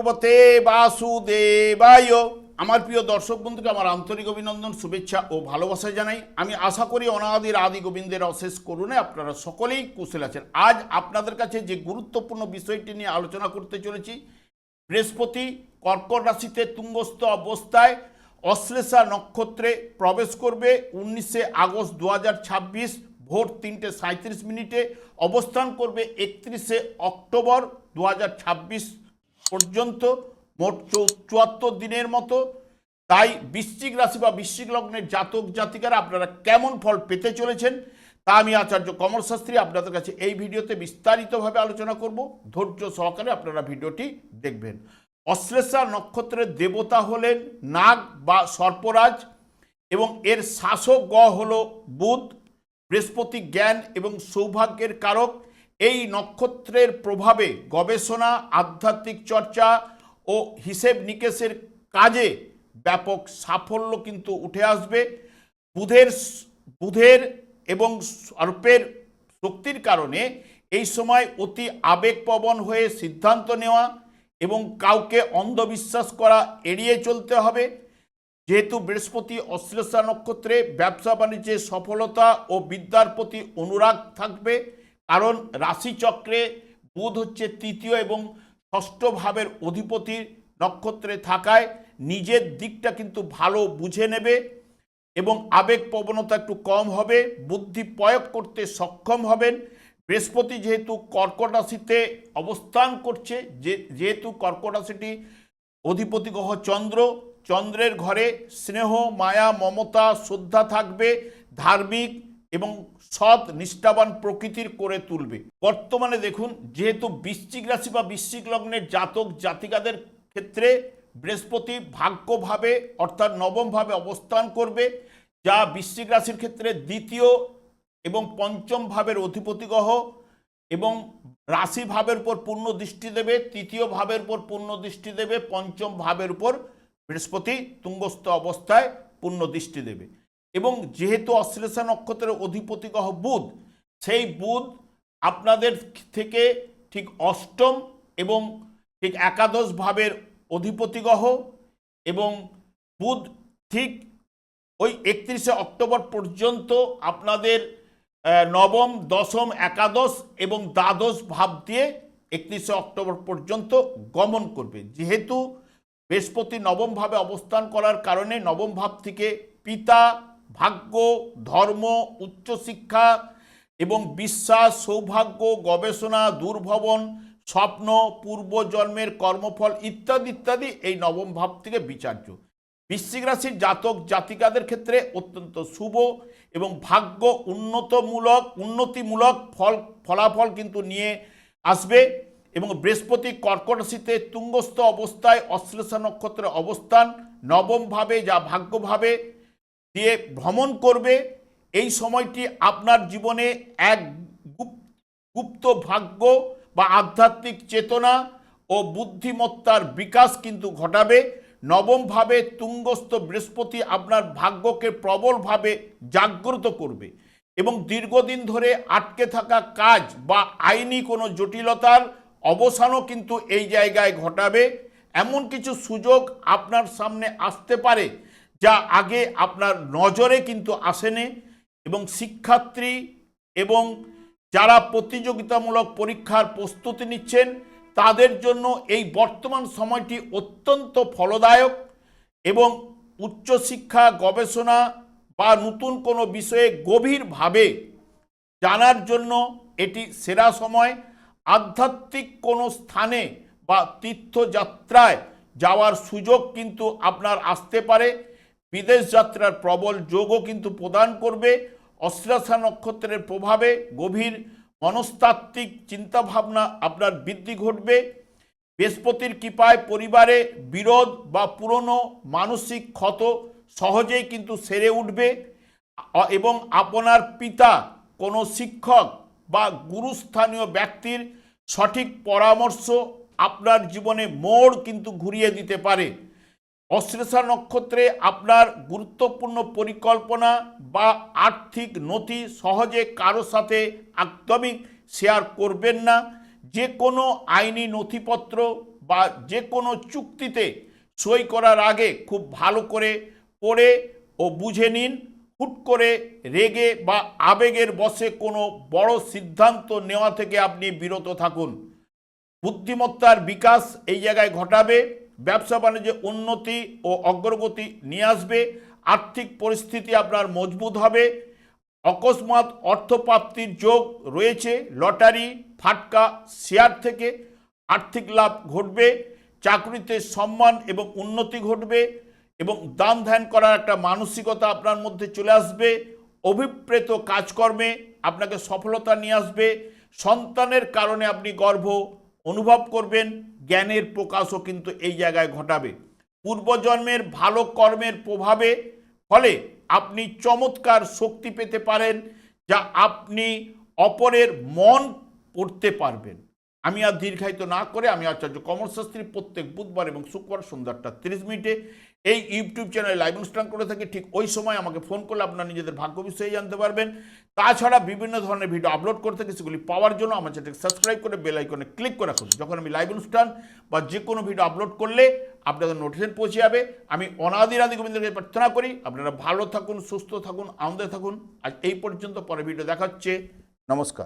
ভগবতে বাসুদেবায়। আমার প্রিয় দর্শক বন্ধুকে আমার আন্তরিক অভিনন্দন, শুভেচ্ছা ও ভালোবাসা জানাই। আমি আশা করি অনাদির আদি গোবিন্দের অশেষ করুণায় আপনারা সকলেই কুশল আছেন। আজ আপনাদের কাছে যে গুরুত্বপূর্ণ বিষয়টি নিয়ে আলোচনা করতে চলেছি, বৃহস্পতি কর্কট রাশিতে তুঙ্গস্থ অবস্থায় অশ্লেষা নক্ষত্রে প্রবেশ করবে 19 আগস্ট 2026 ভোর 3:37 অবস্থান করবে 31 অক্টোবর 2026 পর্যন্ত, মোট 74 দিনের মতো। তাই বৃশ্চিক রাশি বা বৃশ্চিক লগ্নের জাতক জাতিকারা আপনারা কেমন ফল পেতে চলেছেন তা আমি আচার্য কমল শাস্ত্রী আপনাদের কাছে এই ভিডিওতে বিস্তারিতভাবে আলোচনা করব। ধৈর্য সহকারে আপনারা ভিডিওটি দেখবেন। অশ্লেষা নক্ষত্রের দেবতা হলেন নাগ বা সর্পরাজ এবং এর শাসক গ্রহ হল বুধ। বৃহস্পতি জ্ঞান এবং সৌভাগ্যের কারক। এই নক্ষত্রের প্রভাবে গবেষণা, আধ্যাত্মিক চর্চা ও হিসেব নিকেশের কাজে ব্যাপক সাফল্য কিন্তু উঠে আসবে। বুধের এবং সর্পের শক্তির কারণে এই সময় অতি আবেগপ্রবণ হয়ে সিদ্ধান্ত নেওয়া এবং কাউকে অন্ধবিশ্বাস করা এড়িয়ে চলতে হবে। যেহেতু বৃহস্পতি অশ্লেষা নক্ষত্রে, ব্যবসা বাণিজ্যে সফলতা ও বিদ্যার প্রতি অনুরাগ থাকবে, কারণ রাশিচক্রে বুধ হচ্ছে তৃতীয় এবং ষষ্ঠ ভাবের অধিপতি নক্ষত্রে থাকায় নিজের দিকটা কিন্তু ভালো বুঝে নেবে এবং আবেগ প্রবণতা একটু কম হবে, বুদ্ধি প্রয়োগ করতে সক্ষম হবেন। বৃহস্পতি যেহেতু কর্কট রাশিতে অবস্থান করছে, যেহেতু কর্কট রাশিটি অধিপতি গ্রহ চন্দ্র, চন্দ্রের ঘরে স্নেহ, মায়া, মমতা, শ্রদ্ধা থাকবে, ধার্মিক এবং সৎ নিষ্ঠাবান প্রকৃতির করে তুলবে। বর্তমানে দেখুন, যেহেতু বৃশ্চিক রাশি বা বৃশ্চিক লগ্নের জাতক জাতিকাদের ক্ষেত্রে বৃহস্পতি ভাগ্যভাবে অর্থাৎ নবমভাবে অবস্থান করবে, যা বৃশ্চিক রাশির ক্ষেত্রে দ্বিতীয় এবং পঞ্চম ভাবের অধিপতি গ্রহ এবং রাশি ভাবের উপর পূর্ণ দৃষ্টি দেবে, তৃতীয় ভাবের উপর পূর্ণ দৃষ্টি দেবে, পঞ্চম ভাবের উপর বৃহস্পতি তুঙ্গস্থ অবস্থায় পূর্ণ দৃষ্টি দেবে। এবং যেহেতু অশ্লেষা নক্ষত্রের অধিপতি গ্রহ বুধ, সেই বুধ আপনাদের থেকে ঠিক অষ্টম এবং ঠিক একাদশ ভাবের অধিপতি গ্রহ এবং বুধ ঠিক ওই 31 অক্টোবর পর্যন্ত আপনাদের নবম, দশম, একাদশ এবং দ্বাদশ ভাব দিয়ে 31 অক্টোবর পর্যন্ত গমন করবে। যেহেতু বৃহস্পতি নবম ভাবে অবস্থান করার কারণে নবম ভাব থেকে পিতা, ভাগ্য, ধর্ম, উচ্চশিক্ষা এবং বিশ্বাস, সৌভাগ্য, গবেষণা, দুর্ভবন, স্বপ্ন, পূর্বজন্মের কর্মফল ইত্যাদি ইত্যাদি এই নবম ভাব থেকে বিচার্য। বৃশ্চিক রাশির জাতক জাতিকাদের ক্ষেত্রে অত্যন্ত শুভ এবং ভাগ্য উন্নতিমূলক ফলাফল কিন্তু নিয়ে আসবে। এবং বৃহস্পতি কর্কট রাশিতে তুঙ্গস্থ অবস্থায় অশ্লেষা নক্ষত্রের অবস্থান নবম ভাবে, যা ভাগ্যভাবে দিয়ে ভ্রমণ করবে। এই সময়টি আপনার জীবনে এক গুপ্ত ভাগ্য বা আধ্যাত্মিক চেতনা ও বুদ্ধিমত্তার বিকাশ কিন্তু ঘটাবে। নবম ভাবে তুঙ্গস্থ বৃহস্পতি আপনার ভাগ্যকে প্রবলভাবে জাগ্রত করবে এবং দীর্ঘদিন ধরে আটকে থাকা কাজ বা আইনি কোনো জটিলতার অবসানও কিন্তু এই জায়গায় ঘটাবে। এমন কিছু সুযোগ আপনার সামনে আসতে পারে যা আগে আপনার নজরে কিন্তু আসেনি। এবং শিক্ষার্থী এবং যারা প্রতিযোগিতামূলক পরীক্ষার প্রস্তুতি নিচ্ছেন তাদের জন্য এই বর্তমান সময়টি অত্যন্ত ফলদায়ক এবং উচ্চশিক্ষা, গবেষণা বা নতুন কোনো বিষয়ে গভীরভাবে জানার জন্য এটি সেরা সময়। আধ্যাত্মিক কোনো স্থানে বা তীর্থযাত্রায় যাওয়ার সুযোগ কিন্তু আপনার আসতে পারে। বিদেশ যাত্রার প্রবল যোগও কিন্তু প্রদান করবে। অশ্লেষা নক্ষত্রের প্রভাবে গভীর মনস্তাত্ত্বিক চিন্তাভাবনা আপনার বৃদ্ধি ঘটবে। বৃহস্পতির কৃপায় পরিবারে বিরোধ বা পুরনো মানসিক ক্ষত সহজেই কিন্তু সেরে উঠবে এবং আপনার পিতা, কোনো শিক্ষক বা গুরুস্থানীয় ব্যক্তির সঠিক পরামর্শ আপনার জীবনে মোড় কিন্তু ঘুরিয়ে দিতে পারে। অশ্লেষা নক্ষত্রে আপনার গুরুত্বপূর্ণ পরিকল্পনা বা আর্থিক নথি সহজে কারো সাথে একদমই শেয়ার করবেন না। যে কোনো আইনি নথিপত্র বা যে কোনো চুক্তিতে সই করার আগে খুব ভালো করে পড়ে ও বুঝে নিন। হুট করে রেগে বা আবেগের বশে কোনো বড় সিদ্ধান্ত নেওয়া থেকে আপনি বিরত থাকুন। বুদ্ধিমত্তার বিকাশ এই জায়গায় ঘটাবে, ব্যবসা বাণিজ্যে উন্নতি ও অগ্রগতি নিয়ে আসবে, আর্থিক পরিস্থিতি আপনার মজবুত হবে, অকস্মাৎ অর্থপ্রাপ্তির যোগ রয়েছে, লটারি ফাটকা শেয়ার থেকে আর্থিক লাভ ঘটবে, চাকরিতে সম্মান এবং উন্নতি ঘটবে এবং দান ধ্যান করার একটা মানসিকতা আপনার মধ্যে চলে আসবে। অভিপ্রেত কাজকর্মে আপনাকে সফলতা নিয়ে আসবে। সন্তানের কারণে আপনি গর্ব অনুভব করবেন। জ্ঞানের প্রকাশও কিন্তু এই জায়গায় ঘটাবে। পূর্বজন্মের ভালো কর্মের প্রভাবে ফলে আপনি চমৎকার শক্তি পেতে পারেন, যা আপনি অপরের মন পড়তে পারবেন। আমি আর দীর্ঘায়িত না করে আমি আচার্য কমল শাস্ত্রী প্রত্যেক বুধবার এবং শুক্রবার সন্ধ্যা 8:30 এই ইউটিউব চ্যানেলে লাইভ অনুষ্ঠান করে থাকি। ঠিক ওই সময় আমাকে ফোন করলে আপনারা নিজেদের ভাগ্য বিষয়ে জানতে পারবেন। তাছাড়া বিভিন্ন ধরনের ভিডিও আপলোড করে থাকি, সেগুলি পাওয়ার জন্য আমার চ্যানেলকে সাবস্ক্রাইব করে বেল আইকনে ক্লিক করে রাখুন। যখন আমি লাইভ অনুষ্ঠান বা যে কোনো ভিডিও আপলোড করলে আপনাদের নোটিফিকেশন পৌঁছে যাবে। আমি অনাদি গোবিন্দের প্রার্থনা করি আপনারা ভালো থাকুন, সুস্থ থাকুন, আনন্দে থাকুন। আজ এই পর্যন্ত, পরে ভিডিও দেখা হচ্ছে। নমস্কার।